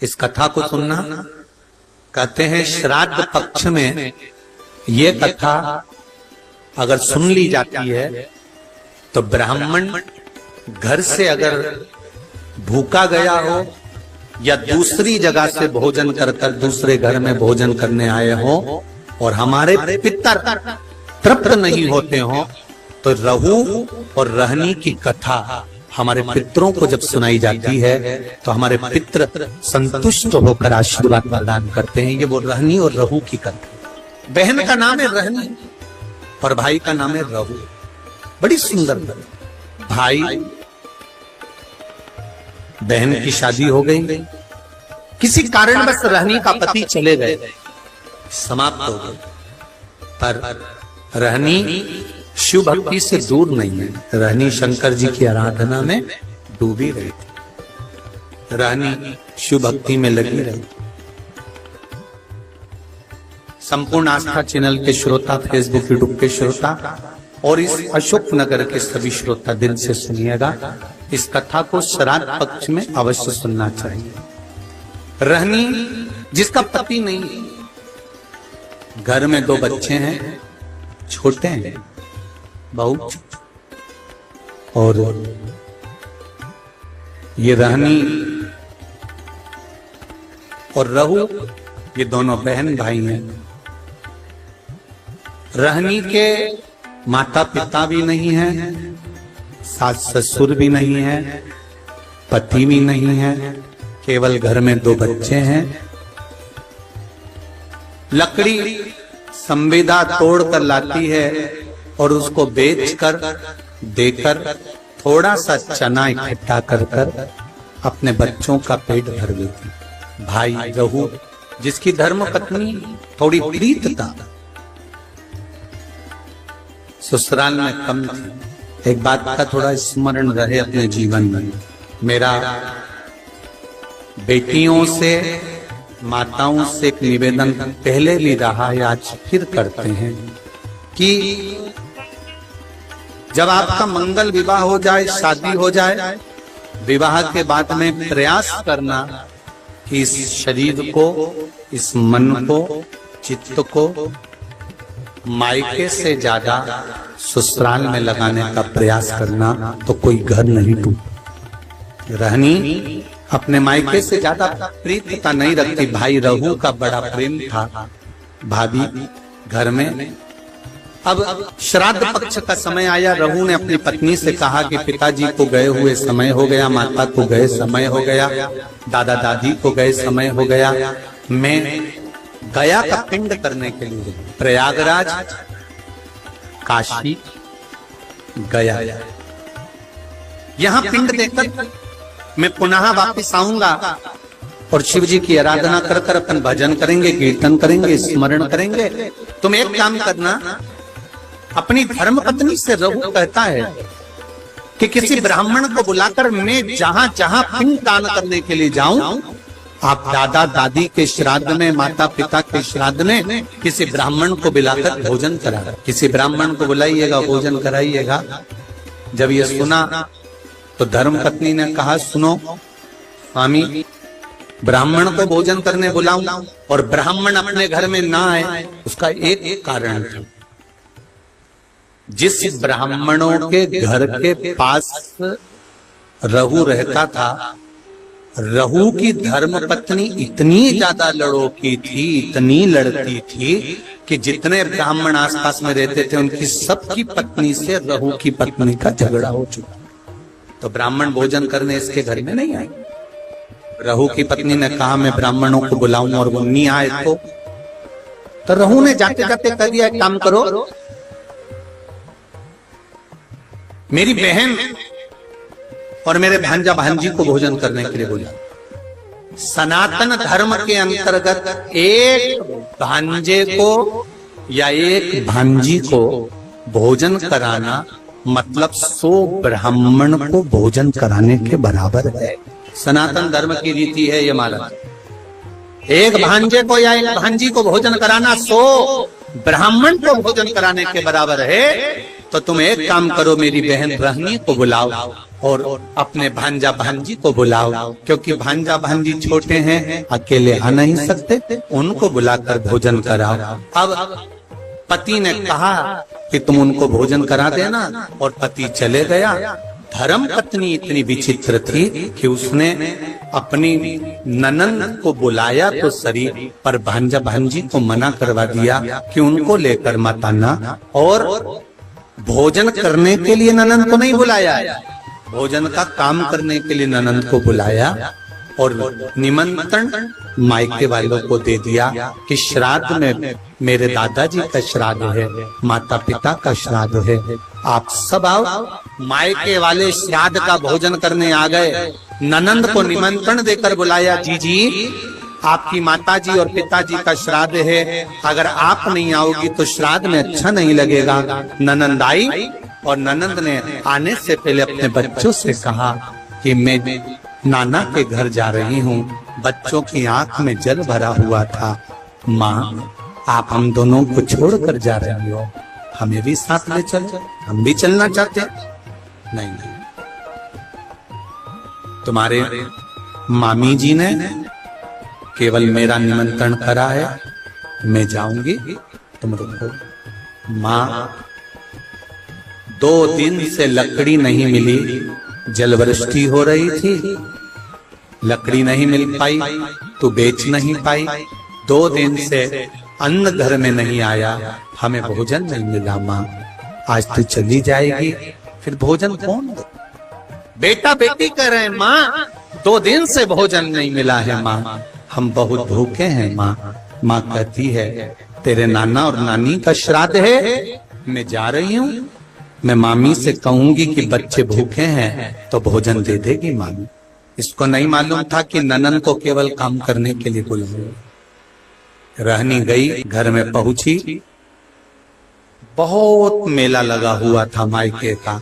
इस कथा को सुनना। कहते हैं श्राद्ध पक्ष में ये कथा अगर सुन ली जाती है तो ब्राह्मण घर से अगर भूखा गया हो या दूसरी जगह से भोजन कर दूसरे घर में भोजन करने आए हो और हमारे पितर तृप्त नहीं होते हो, तो रहू और रहनी की कथा हमारे पितरों को जब सुनाई जाती है तो हमारे पितर संतुष्ट होकर आशीर्वाद प्रदान करते हैं। ये वो रहनी और रहू की कथा। बहन का नाम है रहनी और भाई का नाम है रहू। बड़ी सुंदर। भाई बहन की शादी हो गई, किसी कारणवश रहनी का पति चले गए, समाप्त हो गए, पर रहनी शिव भक्ति से दूर नहीं है। रहनी शंकर जी की आराधना में डूबी रही थी, रहनी शिव भक्ति में लगी रही। संपूर्ण आस्था चैनल के श्रोता, फेसबुक यूट्यूब के श्रोता और इस अशोक नगर के सभी श्रोता दिल से सुनिएगा। इस कथा को श्राद्ध पक्ष में अवश्य सुनना चाहिए। रहनी जिसका पति नहीं, घर में 2 बच्चे हैं, छोटे हैं बहुत, और ये रहनी और रहू ये दोनों बहन भाई हैं। रहनी के माता पिता भी नहीं है, सास ससुर भी नहीं है, पति भी नहीं है, केवल घर में 2 बच्चे हैं। लकड़ी संविदा तोड़ कर लाती है और उसको बेचकर देकर थोड़ा सा चना इकट्ठा कर अपने बच्चों का पेट भर देती। भाई रहू जिसकी धर्म पत्नी थोड़ी प्रीत था, ससुराल में कम थी। एक बात का थोड़ा स्मरण रहे अपने जीवन में। मेरा बेटियों से, माताओं से एक निवेदन पहले भी रहा है, आज फिर करते हैं कि जब आपका मंगल विवाह हो जाए, शादी हो जाए, विवाह के बाद में प्रयास करना कि इस शरीर को, इस मन को, चित्त को मायके से ज्यादा ससुराल में लगाने का प्रयास करना, तो कोई घर नहीं टूटे। रहनी अपने मायके से ज्यादा प्रीतता नहीं रखती। भाई रहू का बड़ा प्रेम था भाभी घर में। अब श्राद्ध पक्ष का समय आया, रहू ने अपनी पत्नी से कहा कि पिताजी को गए हुए समय हो गया, माता को गए समय हो गया, दादा दादी को गए समय हो गया, मैं गया का पिंड करने के लिए प्रयागराज, काशी गया, यहाँ पिंड देकर मैं पुनः वापस आऊंगा और शिव जी की आराधना कर अपन भजन करेंगे, कीर्तन करेंगे, स्मरण करेंगे। तुम एक काम करना, अपनी धर्म पत्नी से रहू कहता है कि किसी ब्राह्मण को बुलाकर मैं जहां जहां पिंड दान करने के लिए जाऊं, आप दादा दादी के श्राद्ध में, माता पिता के श्राद्ध में किसी ब्राह्मण को बुलाकर भोजन करा, किसी ब्राह्मण को बुलाइएगा, भोजन कराइएगा। जब ये सुना तो धर्म पत्नी ने कहा, सुनो स्वामी, ब्राह्मण को भोजन करने बुलाऊं और ब्राह्मण अपने घर में ना आए, उसका एक कारण था। जिस ब्राह्मणों के घर के पास रहू रहता था, रहू की धर्म पत्नी इतनी ज्यादा लड़ोकी थी, इतनी लड़ती थी कि जितने ब्राह्मण आसपास में रहते थे उनकी सबकी पत्नी से रहू की पत्नी का झगड़ा हो चुका। तो ब्राह्मण भोजन करने इसके घर में नहीं आए। रहू की पत्नी ने कहा मैं ब्राह्मणों को बुलाऊं और वो नहीं आए तो रहू ने जाते जाते कह दिया, एक काम करो, मेरी बहन और मेरे भांजा भांजी को भोजन करने के लिए बोला। सनातन धर्म के अंतर्गत एक भांजे को या एक भांजी को भोजन कराना मतलब 100 ब्राह्मण को भोजन कराने के बराबर है। सनातन धर्म की रीति है ये माला। एक भांजे को या एक भांजी को भोजन कराना 100 ब्राह्मण को भोजन कराने के बराबर है। तो तुम एक काम करो, मेरी बहन रहनी को बुलाओ और अपने भांजा भांजी को बुलाओ, क्योंकि भांजा भांजी छोटे हैं, अकेले आ नहीं सकते, उनको बुलाकर भोजन कराओ। अब पति ने कहा कि तुम उनको भोजन करा देना, और पति चले गया। धर्म पत्नी इतनी विचित्र थी कि उसने अपनी ननंद को बुलाया तो सही, पर भांजा भांजी को मना करवा दिया कि उनको लेकर मत आना, और भोजन करने के लिए ननंद को नहीं बुलाया, भोजन का काम करने के लिए ननंद को बुलाया, और निमंत्रण मायके वालों को दे दिया कि श्राद्ध में मेरे दादाजी का श्राद्ध है, माता पिता का श्राद्ध है, आप सब आओ। मायके वाले श्राद्ध का भोजन करने आ गए। ननंद को निमंत्रण देकर बुलाया, जी आपकी माताजी और पिताजी का श्राद्ध है, अगर आप नहीं आओगी तो श्राद्ध में अच्छा नहीं लगेगा। ननंद आई, और ननंद ने आने से पहले अपने बच्चों से कहा कि मैं नाना के घर जा रही हूँ। बच्चों की आंख में जल भरा हुआ था। माँ, आप हम दोनों को छोड़कर जा रही हो, हमें भी साथ ले चलो, हम भी चलना चाहते। नहीं, तुम्हारे मामी जी ने केवल मेरा निमंत्रण करा है, मैं जाऊंगी, तुम रुको। माँ, 2 दिन से लकड़ी नहीं मिली, जलवृष्टि हो रही थी, लकड़ी नहीं मिल पाई तो बेच नहीं पाई। 2 दिन से अन्न घर में नहीं आया, हमें भोजन नहीं मिला। माँ, आज तू चली जाएगी, फिर भोजन कौन दे? बेटा बेटी कह रहे हैं, माँ 2 दिन से भोजन नहीं मिला है, माँ हम बहुत भूखे हैं। माँ कहती है, तेरे नाना और नानी का श्राद्ध है, मैं जा रही हूँ, मैं मामी से कहूंगी कि बच्चे भूखे हैं तो भोजन दे देगी मामी। इसको नहीं मालूम था कि ननंद को केवल काम करने के लिए बुलाया। रहनी गई, घर में पहुंची, बहुत मेला लगा हुआ था मायके का।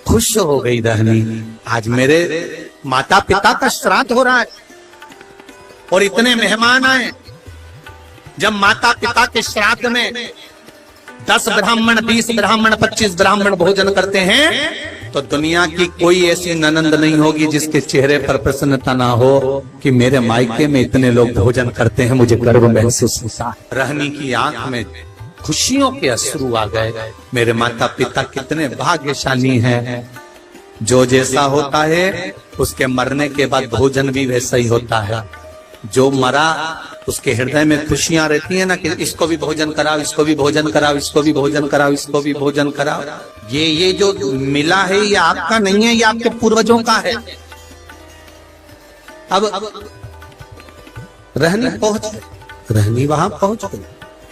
खुश हो गई रहनी, आज मेरे माता पिता का श्राद्ध हो रहा है और इतने मेहमान आए। जब माता पिता के श्राद्ध में 10 ब्राह्मण, 20 ब्राह्मण, 25 ब्राह्मण भोजन करते हैं तो दुनिया की कोई ऐसी ननंद नहीं होगी जिसके चेहरे पर प्रसन्नता ना हो कि मेरे मायके में इतने लोग भोजन करते हैं, मुझे गर्व महसूस होता है। रहनी की आंख में खुशियों के अश्रु आ गए। मेरे माता पिता कितने भाग्यशाली हैं। जो जैसा होता है उसके मरने के बाद भोजन भी वैसा ही होता है। जो मरा उसके हृदय में खुशियां रहती है ना कि इसको भी भोजन कराओ, इसको भी भोजन कराओ, इसको भी भोजन कराओ, इसको भी भोजन कराओ। ये जो मिला है ये आपका नहीं है, ये आपके पूर्वजों का है। अब रहनी पहुंच गई, रहनी वहां पहुंच गई।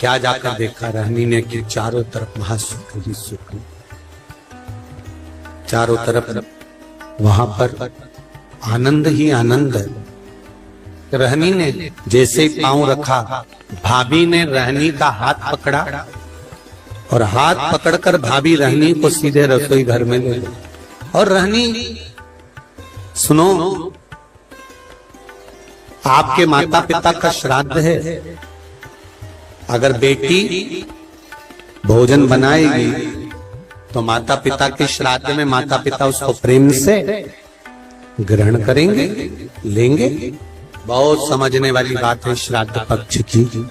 क्या जाकर देखा रहनी ने कि चारों तरफ वहां सुख ही सुख, चारों तरफ वहां पर आनंद ही आनंद है। रहनी ने जैसे ही पांव रखा, भाभी ने रहनी का हाथ पकड़ा और हाथ पकड़कर भाभी रहनी को सीधे रसोई घर में ले गई। और रहनी, सुनो, आपके माता पिता का श्राद्ध है, अगर बेटी भोजन बनाएगी तो माता पिता के श्राद्ध में माता पिता उसको प्रेम से ग्रहण करेंगे, लेंगे। बहुत समझने वाली बात है श्राद्ध पक्ष की।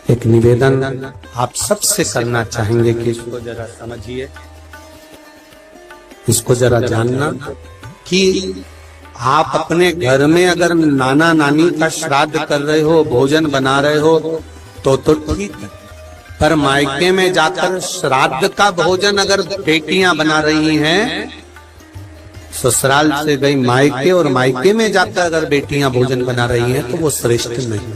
एक निवेदन आप सबसे करना चाहेंगे कि इसको जरा समझिए, इसको जरा जानना कि आप अपने घर में अगर नाना नानी का श्राद्ध कर रहे हो, भोजन बना रहे हो तो ठीक है, पर मायके में जाकर श्राद्ध का भोजन अगर बेटियां बना रही हैं, ससुराल से गई मायके और मायके में जाकर अगर बेटियां भोजन बना रही हैं तो वो श्रेष्ठ नहीं।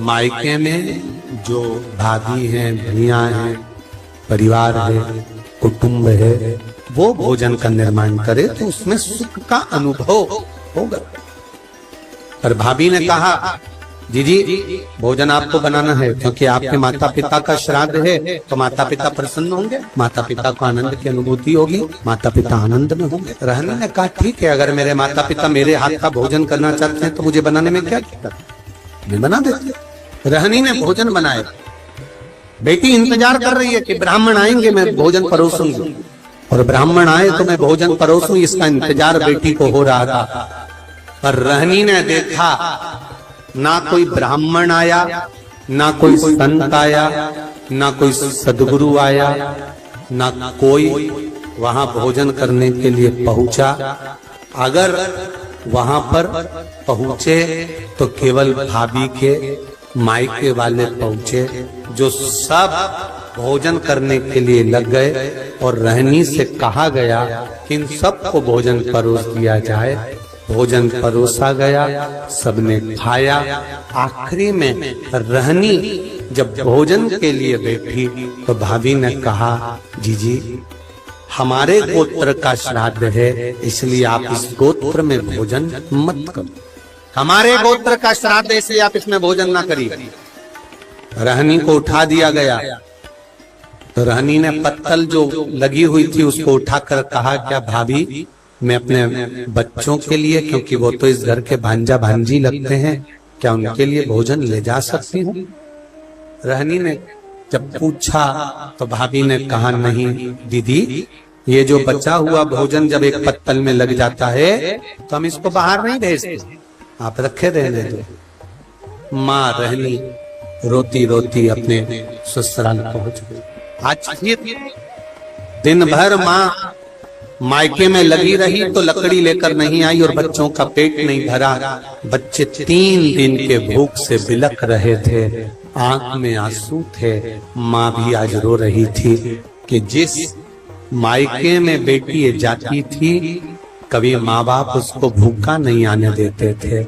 मायके में जो भाभी हैं, भैया हैं, परिवार है, कुटुंब है, वो भोजन का निर्माण करे तो उसमें सुख का अनुभव होगा। पर भाभी ने कहा, जी भोजन आपको बनाना है क्योंकि आपके माता पिता का श्राद्ध है, तो माता पिता प्रसन्न होंगे, माता पिता को आनंद की अनुभूति होगी, माता पिता आनंद में होंगे। रहने ने कहा, ठीक है, अगर मेरे माता पिता मेरे हाथ का भोजन करना चाहते हैं तो मुझे बनाने में क्या दिक्कत, मैं बना देती। रहनी ने भोजन बनाया। बेटी इंतजार कर रही है कि ब्राह्मण आएंगे, मैं भोजन परोसूंगी। और ब्राह्मण आए तो मैं भोजन परोसूं, इसका इंतजार बेटी को हो रहा था। पर रहनी ने देखा ना कोई ब्राह्मण आया, ना कोई संत आया, ना कोई सदगुरु आया, ना कोई वहां भोजन करने के लिए पहुंचा। अगर वहां पर पहुंचे तो केवल भाभी के मायके वाले पहुंचे, जो सब भोजन करने के लिए लग गए। और रहनी से कहा गया कि इन सबको भोजन परोस दिया जाए। भोजन परोसा गया, सबने खाया। आखिरी में रहनी जब भोजन के लिए बैठी तो भाभी ने कहा, जीजी हमारे गोत्र का श्राद्ध है, इसलिए आप इस गोत्र में भोजन मत करो। हमारे गोत्र का श्राद्ध है, इसलिए आप इसमें भोजन ना करिए। रहनी को उठा दिया गया तो रहनी ने पत्तल जो लगी हुई थी उसको उठाकर कहा, क्या भाभी मैं अपने बच्चों के लिए, क्योंकि वो तो इस घर के भांजा भांजी लगते हैं, क्या उनके लिए भोजन ले जा सकती हूँ? रहनी ने जब पूछा तो भाभी ने कहा, नहीं दीदी, ये जो बचा हुआ भोजन जब एक पत्तल में लग जाता है तो हम इसको बाहर नहीं भेजते, आप रखे रहने दो। माँ रहनी रोती रोती अपने ससुराल पहुंच गई। आज दिन भर माँ मायके में लगी रही तो लकड़ी लेकर नहीं आई और बच्चों का पेट नहीं भरा। बच्चे 3 दिन के भूख से बिलख रहे थे, आंख में आंसू थे। माँ भी आज रो रही थी कि जिस मायके में बेटी जाती थी कभी माँ बाप उसको भूखा नहीं आने देते थे,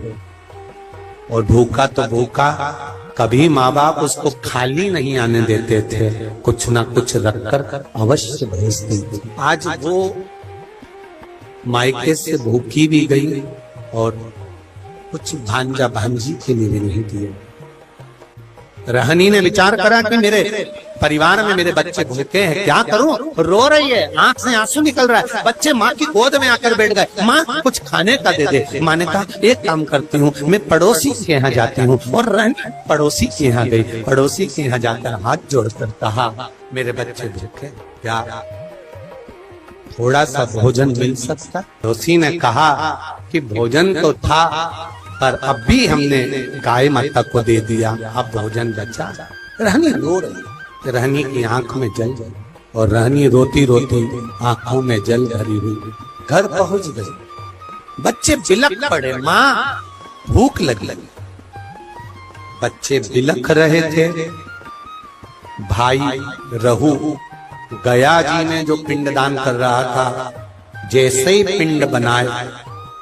और भूखा तो भूखा, कभी माँ बाप उसको खाली नहीं आने देते थे, कुछ ना कुछ रखकर अवश्य भेजते थे। आज वो मायके से भूखी भी गई और कुछ भांजा भांजी के लिए भी नहीं दिए। रहनी ने विचार करा कि मेरे परिवार में मेरे बच्चे भूखे हैं, क्या करूं? रो रही है, आंख से आंसू निकल रहा है, बच्चे माँ की गोद में आकर बैठ गए। माँ कुछ खाने का दे दे। माँ ने कहा, एक काम करती हूँ, मैं पड़ोसी के यहाँ जाती हूँ। और रहनी पड़ोसी के यहाँ गई। पड़ोसी के यहाँ जाकर हाथ जोड़कर कहा, मेरे बच्चे भूखे, क्या थोड़ा सा भोजन मिल सकता? पड़ोसी ने कहा कि भोजन तो था, पर अब भी हमने गाय माता को दे दिया, अब भोजन बचा। रहनी रो रही, रहनी की आंख में जल, और रहनी रोती रोती आंखों में जल भरी हुई घर पहुंच गई। बच्चे बिलख पड़े, माँ भूख लगी। बच्चे बिलख रहे थे। भाई रहू गया जी में जो पिंडदान कर रहा था, जैसे ही पिंड बनाए,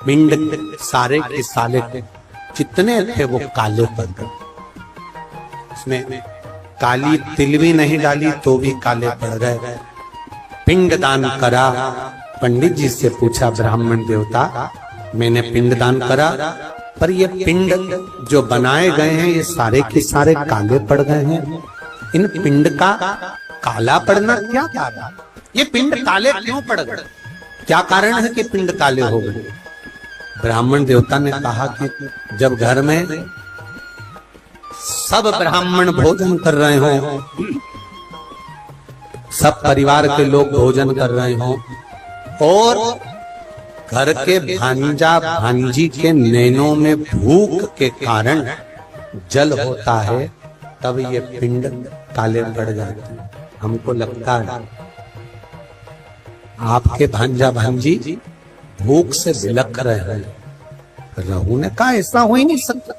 पिंड सारे के सारे जितने थे वो काले पड़ गए। उसमें काली तिल भी नहीं डाली तो भी काले पड़ गए। पिंडदान करा। पंडित जी से पूछा, ब्राह्मण देवता मैंने पिंडदान करा, पर ये पिंड जो बनाए गए हैं ये सारे के सारे काले पड़ गए हैं, इन पिंड का काला पड़ना क्या कारण? ये पिंड काले क्यों पड़ गए? क्या कारण है कि पिंड काले हो गए? ब्राह्मण देवता ने कहा कि जब घर में सब ब्राह्मण भोजन कर रहे हो, सब परिवार के लोग भोजन कर रहे हो, और घर के भांजा भांजी के नैनों में भूख के कारण जल होता है, तब ये पिंड काले पड़ जाते हैं। हमको लगता है आपके भांजा भांजी भूख से बिलख रहे हैं। रहू ने कहा, ऐसा हो ही नहीं सकता।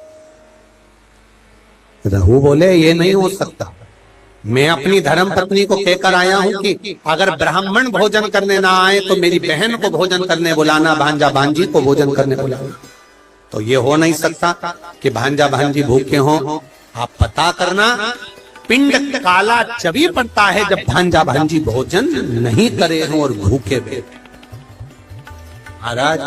रहू बोले, ये नहीं हो सकता। मैं अपनी धर्म पत्नी को कहकर आया हूं कि अगर ब्राह्मण भोजन करने ना आए तो मेरी बहन को भोजन करने बुलाना, भांजा भांजी को भोजन करने बुलाना। तो ये हो नहीं सकता कि भांजा भांजी भूखे हों। आप पता करना, पिंड काला तभी पड़ता है जब भांजा भांजी भोजन नहीं करे हों और भूखे बैठे। महाराज,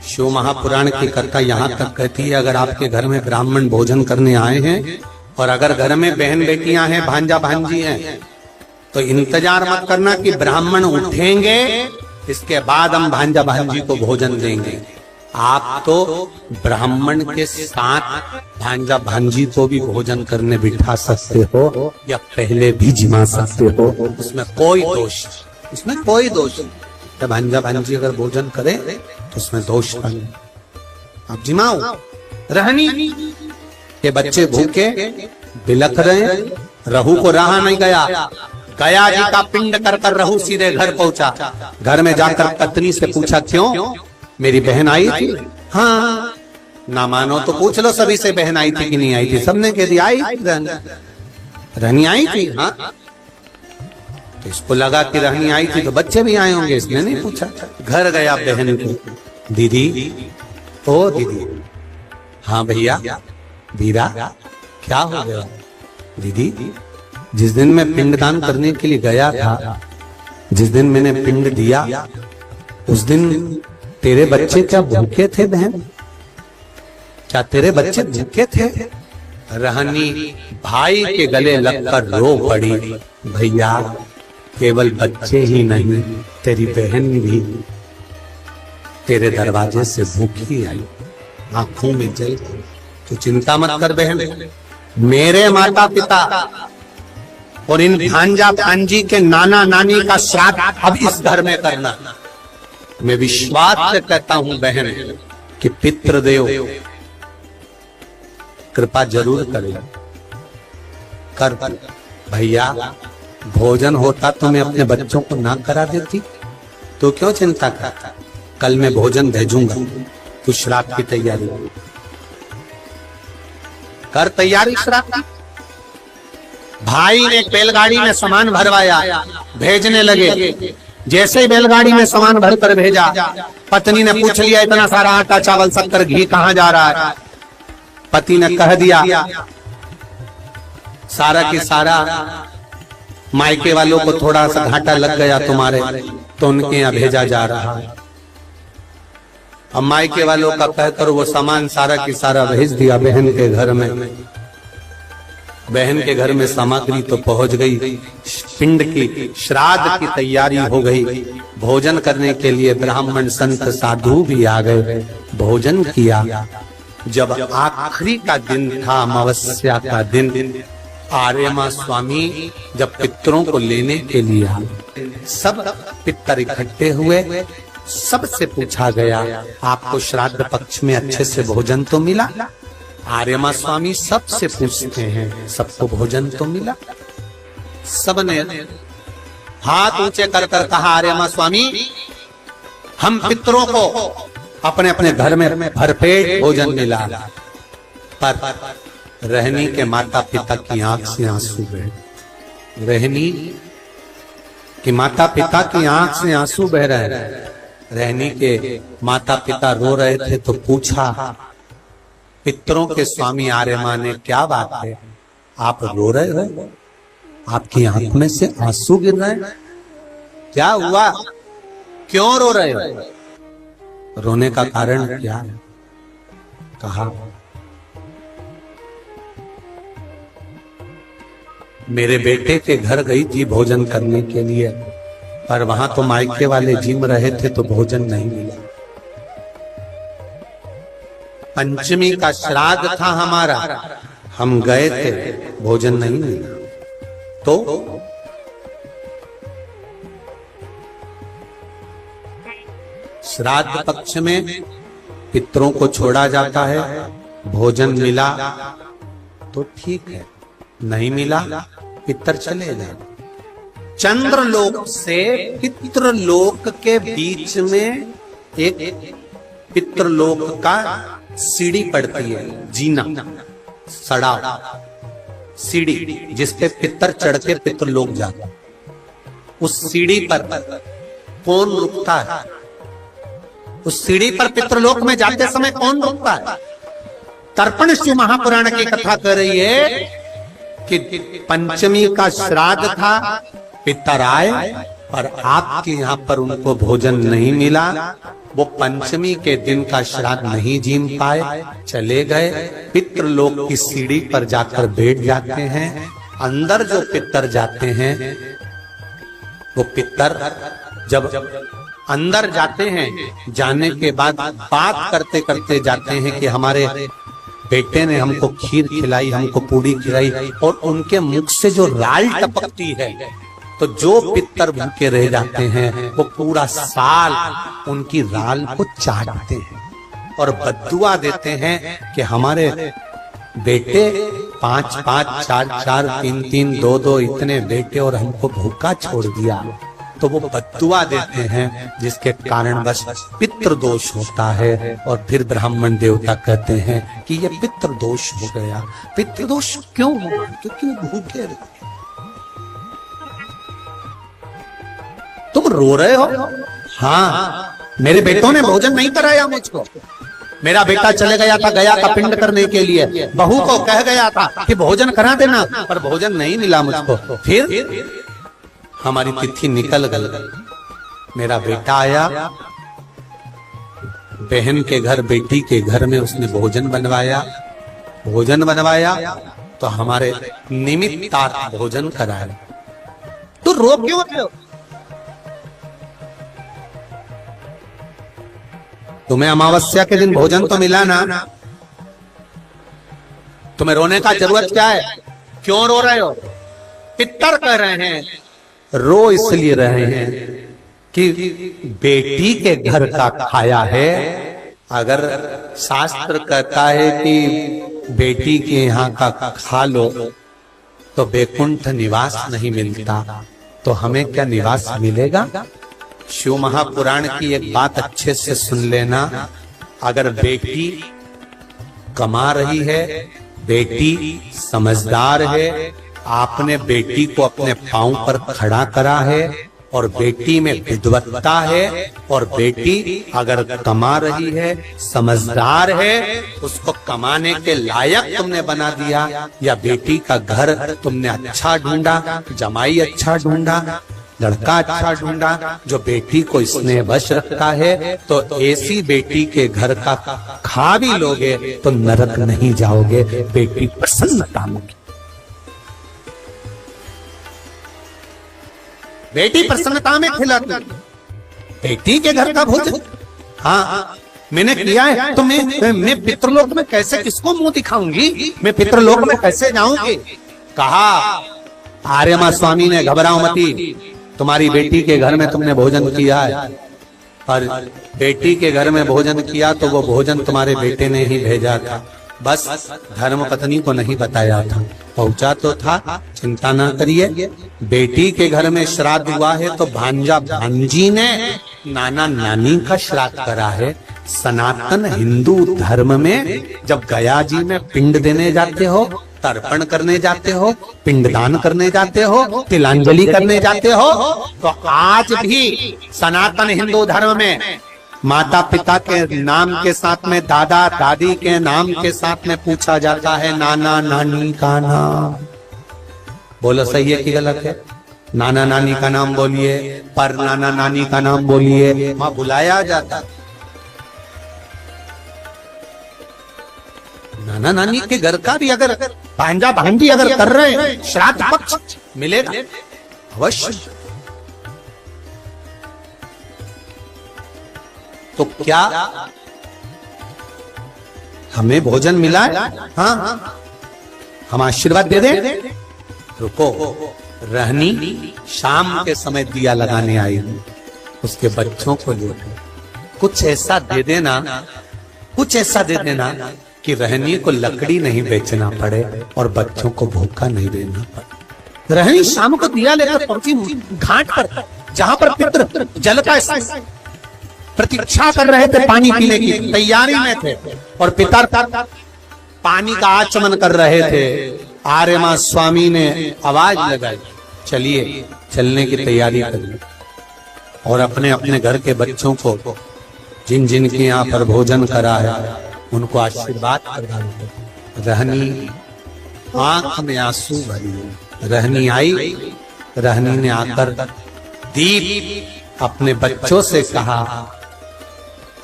शिव महापुराण की कथा यहाँ तक कहती है, अगर आपके घर में ब्राह्मण भोजन करने आए हैं और अगर घर में बहन बेटियां हैं, भांजा भांजी हैं, तो इंतजार मत करना कि ब्राह्मण उठेंगे इसके बाद हम भांजा भांजी को भोजन देंगे। आप तो ब्राह्मण के साथ भांजा भांजी को भी भोजन करने बिठा सकते हो या पहले भी जिमा सकते हो, उसमें कोई दोष इसमें कोई दोष नहीं। जब भांजा भांजी अगर भोजन करे तो उसमें दोष नहीं। अब जिमाओ रहनी के बच्चे भूखे बिलख रहे, रहू को रहा नहीं गया, गया जी का पिंड कर कर रहू सीधे घर पहुंचा। घर में जाकर पत्नी से पूछा क्यों, मेरी बहन आई थी? हाँ, ना मानो तो पूछ लो सभी से, बहन आई थी कि नहीं आई थी? सबने कह दिया आई थी, रहनी आई थी। हाँ, तो इसको लगा कि रहनी आई थी तो बच्चे भी आए होंगे, इसने नहीं पूछा। घर गया बहन को, दीदी ओ दीदी। हाँ भैया वीरा क्या हो गया? दीदी जिस दिन मैं पिंडदान करने के लिए गया था, जिस दिन मैंने पिंड दिया, उस दिन तेरे बच्चे क्या भूखे थे बहन? क्या तेरे बच्चे भूखे थे? रहनी भाई के गले लगकर रो पड़ी, भैया केवल बच्चे ही नहीं, तेरी बहन भी तेरे दरवाजे से भूखी आई, आंखों में जल। तो चिंता मत कर बहन, मेरे माता पिता और इन भांजा भांजी के नाना नानी का श्राद्ध अब इस घर में करना। मैं विश्वास से कहता हूं बहन कि पितृदेव कृपा जरूर करेगा। कर भैया भोजन होता तो मैं अपने बच्चों को ना करा देती, तो क्यों चिंता करता? कल मैं भोजन भेजूंगा, तू श्राद्ध की तैयारी कर। तैयारी श्राद्ध की। भाई ने बैलगाड़ी में सामान भरवाया, भेजने लगे। जैसे ही बैलगाड़ी में सामान भरकर भेजा, पत्नी ने पूछ लिया इतना सारा आटा चावल शक्कर घी कहाँ जा रहा है? पति ने कह दिया सारा की सारा मायके वालों को थोड़ा सा घाटा लग गया तुम्हारे, तो उनके यहाँ भेजा जा रहा है। अब मायके वालों का कहकर वो सामान सारा की सारा भेज दिया बहन के घर में। बहन के घर में सामग्री तो पहुंच गई, पिंड की श्राद्ध की तैयारी हो गई। भोजन करने के लिए ब्राह्मण संत साधु भी आ गए, भोजन किया। जब आखिरी का दिन था, अमावस्या का दिन, आर्यमा स्वामी जब पितरों को लेने के लिए आए, सब पितर इकट्ठे हुए। सबसे पूछा गया आपको श्राद्ध पक्ष में अच्छे से भोजन तो मिला? आर्यमा स्वामी सबसे पूछते हैं, सबको भोजन तो मिला? सबने हाथ ऊंचे कर कर कहा आर्यमा स्वामी हम पितरों को अपने अपने घर में भरपेट भोजन मिला। पर रहनी के माता पिता की आंख से आंसू बहे। रहनी के माता पिता की आंख से आंसू बह रहे हैं। रहनी के माता पिता रो रहे थे तो पूछा पितरों के स्वामी आर्यमा ने, क्या बात है आप रो रहे हो? आपकी आंख में से आंसू गिर रहे हैं, क्या हुआ? क्यों रो रहे हो? रोने का कारण क्या है? कहा मेरे बेटे के घर गई थी भोजन करने के लिए, पर वहां तो मायके वाले जिम रहे थे तो भोजन नहीं मिला। पंचमी का श्राद्ध था हमारा, हम गए थे, भोजन नहीं मिला। तो श्राद्ध पक्ष में पितरों को छोड़ा जाता है, भोजन मिला तो ठीक है, नहीं मिला पितर चले जाए। चंद्रलोक से पितृलोक के बीच में एक पितृलोक का सीढ़ी पड़ती है, जीना सड़ा सीढ़ी जिसपे पितर चढ़ के पितृलोक जाता। उस सीढ़ी पर कौन रुकता है? उस सीढ़ी पर पितृलोक में जाते समय कौन रुकता है? तर्पण शिव महापुराण की कथा कर रही है कि पंचमी का श्राद्ध था, पितर आए और आपके यहाँ पर उनको भोजन नहीं मिला। वो पंचमी के दिन का श्राद्ध नहीं जीम पाए, चले गए। पितृलोक की सीढ़ी पर जाकर बैठ जाते हैं। अंदर जो पितर जाते हैं, वो पितर जब अंदर जाते हैं, जाने के बाद बात करते करते जाते हैं कि हमारे बेटे ने हमको खीर खिलाई, हमको पूड़ी खिलाई, और उनके मुख से जो राल टपकती है तो जो पितर भूखे रह जाते हैं वो पूरा साल उनकी राल को चाटते हैं और बद्दुआ देते हैं कि हमारे बेटे 5 5 4 4 3 3 2 2 इतने बेटे और हमको भूखा छोड़ दिया। तो वो बद्दुआ देते हैं जिसके कारण बस पितृदोष होता है। और फिर ब्राह्मण देवता कहते हैं कि ये पितृदोष हो गया। पितृदोष क्यों हुआ? क्योंकि वो भूखे रहे। तुम रो रहे हो? हाँ, मेरे बेटों ने भोजन नहीं कराया मुझको। मेरा बेटा चले गया था गया का पिंड करने के लिए, बहू को कह गया था कि भोजन करा देना, पर भोजन नहीं मिला मुझको। फिर हमारी तिथि निकल गई। मेरा बेटा आया, बहन के घर बेटी के घर में उसने भोजन बनवाया तो हमारे निमित्तार्थ भोजन कराया। तो रो क्यों रहे हो? तुम्हें अमावस्या के दिन भोजन तो मिला ना, तुम्हें रोने का जरूरत क्या है? क्यों रो रहे हो? पितर कह रहे हैं, रो इसलिए रहे हैं कि बेटी के घर का खाया है। अगर शास्त्र कहता है कि बेटी के यहाँ का खा लो तो बैकुंठ निवास नहीं मिलता, तो हमें क्या निवास मिलेगा? शिव महापुराण की एक बात अच्छे से सुन लेना। अगर बेटी कमा रही है, बेटी समझदार है, आपने बेटी को अपने पांव पर खड़ा करा है और बेटी में विद्वत्ता है और बेटी अगर कमा रही है, समझदार है, उसको कमाने के लायक तुमने बना दिया, या बेटी का घर तुमने अच्छा ढूंढा, जमाई अच्छा ढूंढा, लड़का अच्छा ढूंढा जो बेटी को इसने वश रखता है, तो ऐसी बेटी के घर का खा भी लोगे तो नरक नहीं जाओगे, बेटी प्रसन्नता में। बेटी प्रसन्नता में खिलाती, बेटी के घर का भोजन। हाँ, मैंने किया है, तो मैं पितृलोक में कैसे किसको मुंह दिखाऊंगी? मैं पितृलोक में कैसे जाऊंगी? कहा आर्यमा स्वामी ने, घबराओ मती, तुम्हारी बेटी के घर में तुमने भोजन किया है, और बेटी के घर में भोजन किया तो वो भोजन तुम्हारे बेटे ने ही भेजा था, बस धर्म पत्नी को नहीं बताया था। पहुंचा तो था, चिंता ना करिए। बेटी के घर में श्राद्ध हुआ है तो भांजा भांजी ने नाना नानी का श्राद्ध करा है। सनातन हिंदू धर्म में जब गया जी में पिंड देने जाते हो, तर्पण करने जाते हो, पिंडदान करने जाते हो, तिलांजलि करने जाते हो, तो आज भी सनातन हिंदू धर्म में माता पिता के नाम के साथ में दादा दादी के नाम के साथ में पूछा जाता है नाना नानी का नाम। बोलो सही है कि गलत है? नाना नानी का नाम बोलिए, पर नाना नानी का नाम बोलिए, वहां बुलाया जाता। नाना नानी के घर का भी अगर भांजा भांजी अगर कर रहे हैं, श्राद्ध पक्ष मिलेगा अवश्य। तो क्या हमें भोजन मिला है? हाँ, हम आशीर्वाद दे दें? रुको, रहनी शाम के समय दिया लगाने आई हूं, उसके बच्चों को ले कुछ ऐसा दे देना, कुछ ऐसा दे देना कि रहनी को लकड़ी नहीं बेचना पड़े और बच्चों को भूखा नहीं देना पड़े। रहनी शाम को दिया लेकर पहुंची घाट पर, जहां पर पितर जल का प्रतीक्षा कर रहे थे, पानी पीने की तैयारी में थे, और पिता पानी का आचमन कर रहे थे। आर्यमा स्वामी ने आवाज लगाई, चलिए, चलने की तैयारी करिए, और अपने अपने घर के बच्चों को जिन जिन के यहाँ पर भोजन करा है उनको आशीर्वाद प्रदान। रहनी आंख में आंसू भरी, रहनी आई, रहनी ने आकर दीप अपने बच्चों से कहा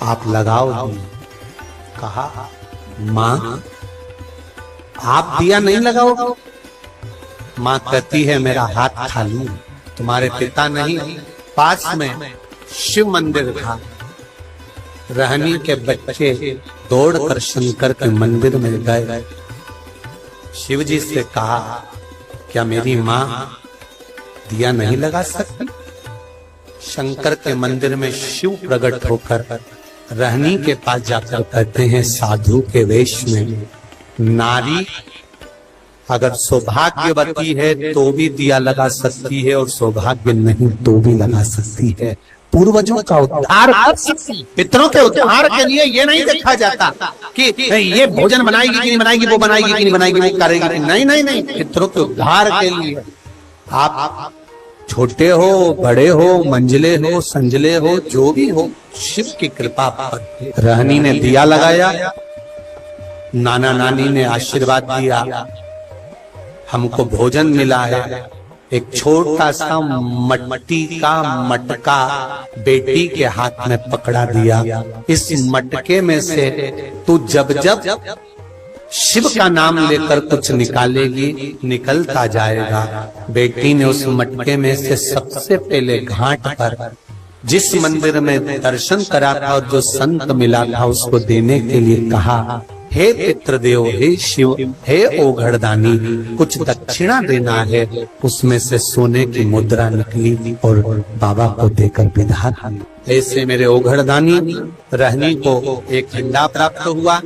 आप लगाओ। कहा माँ आप दिया नहीं लगाओ? माँ कहती है मेरा हाथ खाली, तुम्हारे पिता नहीं, पास में शिव मंदिर था। रहनी के बच्चे दौड़कर शंकर के मंदिर में गए, शिव जी से कहा क्या मेरी माँ दिया नहीं लगा सकती। शंकर के मंदिर में शिव प्रकट होकर रहनी के पास जाकर कहते हैं, साधु के वेश में नारी अगर सौभाग्यवती है तो भी दिया लगा सकती है, और सौभाग्य नहीं तो भी लगा सकती है। पूर्वजों का उद्धार, पितरों के उद्धार के लिए ये नहीं देखा जाता कि ये भोजन बनाएगी कि नहीं बनाएगी, वो बनाएगी कि नहीं बनाएगी, वो करेगी कि नहीं। नहीं नहीं, पितरों के उद्धार के लिए आप छोटे हो, बड़े हो, मंझले हो, संजले हो, जो भी हो, शिव की कृपा पर। रहनी ने दिया लगाया, नाना नानी ने आशीर्वाद दिया, हमको भोजन मिला है। एक छोटा सा मट्टी का मटका बेटी के हाथ में पकड़ा दिया। इस मटके में से तू जब जब शिव का नाम लेकर कुछ निकालेगी, निकलता जाएगा। बेटी ने उस मटके में से सबसे पहले घाट पर जिस मंदिर में दर्शन करा था और जो संत मिला था उसको देने के लिए कहा, हे पितृदेव, हे शिव, हे ओघड़दानी, कुछ दक्षिणा देना है। उसमें से सोने की मुद्रा निकली और बाबा को देकर विदा। ऐसे मेरे ओघड़दानी रहनी को एक झंडा प्राप्त हुआ।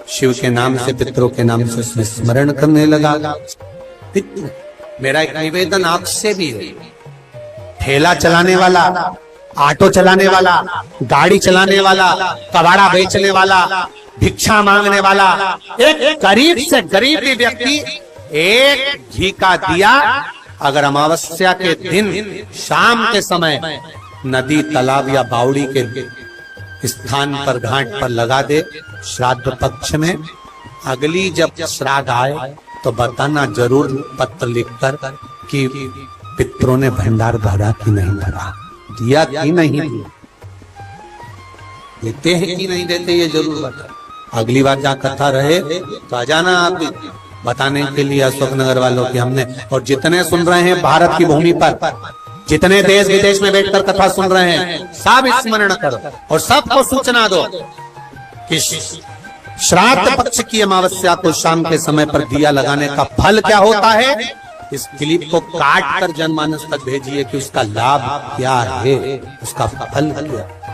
शिव के नाम से, पितरों के नाम से उसमें स्मरण करने लगा। मेरा एक निवेदन आपसे भी है, ठेला चलाने वाला, ऑटो चलाने वाला, गाड़ी चलाने वाला, कबाड़ा बेचने वाला, भिक्षा मांगने वाला, एक गरीब से गरीब भी व्यक्ति एक घी का दिया अगर अमावस्या के दिन शाम के समय नदी, तालाब या बावड़ी के स्थान पर, घाट पर लगा दे, श्राद्ध पक्ष में, अगली जब श्राद्ध आए तो बताना जरूर पत्र लिखकर कि पितरों ने भंडार भरा कि नहीं भरा, दिया कि नहीं दिया, देते हैं कि नहीं देते, ये जरूर बता। अगली बार जहाँ कथा रहे तो आ जाना आप बताने के लिए अशोक नगर वालों की हमने। और जितने सुन रहे हैं भारत की भूमि पर, जितने देश विदेश में बैठकर कथा सुन रहे हैं, सब स्मरण करो और सबको सूचना दो कि श्राद्ध पक्ष की अमावस्या को शाम के समय पर दिया लगाने का फल क्या होता है। इस क्लिप को काट कर जनमानस तक भेजिए कि उसका लाभ क्या है, उसका फल क्या है।